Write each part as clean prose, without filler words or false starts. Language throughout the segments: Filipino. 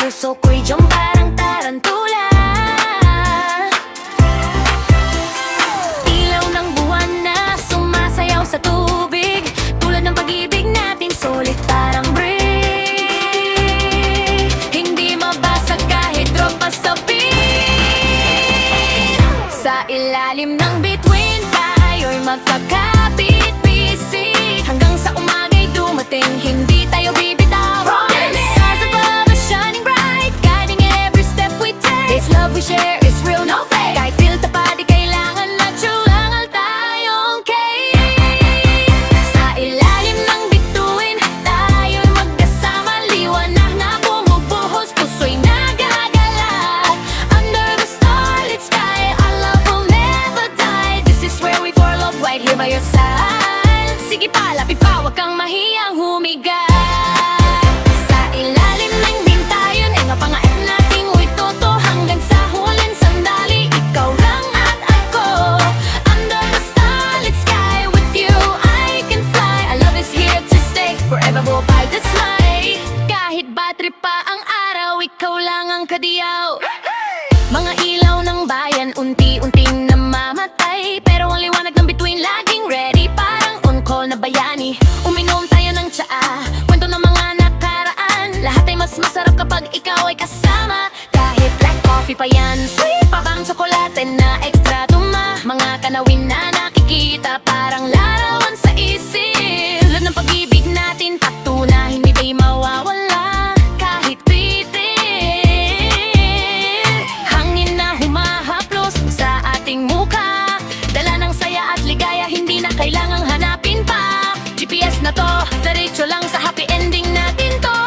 puso ko'y diyong parang tarantula. Ilaw ng buwan na sumasayaw sa tubig, tulad ng pag-ibig natin, sulit parang brick. Hindi mabasag kahit drop pa sa beat. Sa ilalim ng bituin tayo'y magkakapit-bisig, hanggang sa umaga'y dumating, hindi tayo bibitaw. Stars above us shining bright, guiding every step we take. This love we share is real, no fake. Kahit filter pa di kailangan, natural tayong cake. Sa ilalim ng bituin tayo'y magkasama, liwanag na bumubuhos, puso'y nagagalaw. Under the starlit sky, our love will never die. This is where we for love, right here by your side. Sige pa, lapit pa, wag kang mahiyang humiga. Sa ilalim ng bintayon, ay mapangain nating uy toto, hanggang sa huling sandali, ikaw lang at ako. Under the starlit sky, with you I can fly. Our love is here to stay, forever we'll fight this light. Kahit bad trip pa ang araw, ikaw lang ang kadiyaw. Mga ilaw ng bayan, unti-unting namamatay, pero ang liwanag ng bituin laging ready, parang on-call na bayani. Uminom tayo ng tsaa, kwento ng mga nakaraan, lahat ay mas masarap kapag ikaw ay kasama. Kahit black coffee pa yan, sweet pa bang tsokolate na extra tuma, mga kanawin na nakikita, parang larawan sa isip. Love ng pag-ibig natin, tattoo na hindi di mawawala. Kahit bitin, hangin na humahaplos sa ating mukha, dala ng saya at ligaya, hindi na kailangang hanapin pa. GPS na to, diretso lang sa happy ending natin to.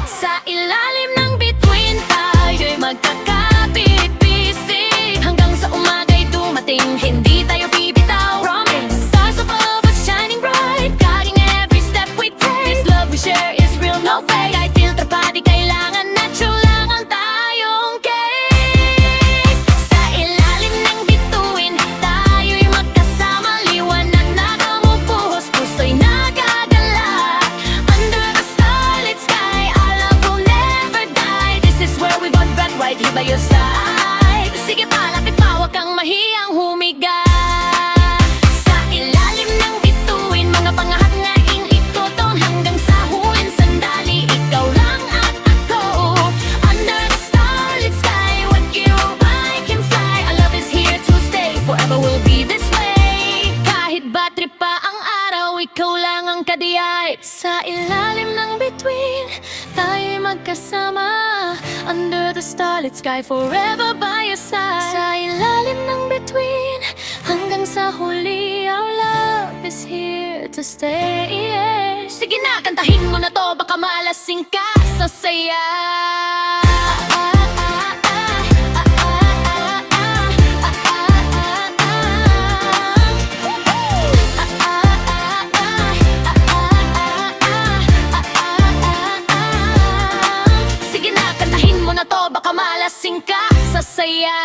Sa ilalim ng bituin tayo'y magkakapit-bisig, hanggang sa umaga'y dumating, hindi tayo bibitaw. Promise, stars above us shining bright, guiding every step we take. This love we share is real, no fake. Kahit filter pa di kailangan, natural lang ang tayong cake. Sa ilalim ng bituin tayo'y magkasama, liwanag na bumubuhos, puso'y nagagala. Under the starlit sky, our love will never die. This is where we bond back, right here by your side. Sige pa, lapit pa, wag kang mahiyang humiga. Sa ilalim ng bituin, mga pangahangaing itutong, hanggang sa huling sandali, ikaw lang at ako. Under the starlit sky, with you I can fly. Our love is here to stay, forever we'll be this way. Kahit bad trip pa ang araw, ikaw lang ang kadiyay. Sa ilalim ng bituin tayo'y magkasama, under the starlit sky, forever by your side. Sa ilalim ng bituin, hanggang sa huli, our love is here to stay. Sige na, kantahin mo na to, baka malasing ka sa saya. Sige na, kantahin mo na to, baka malasing ka sa saya.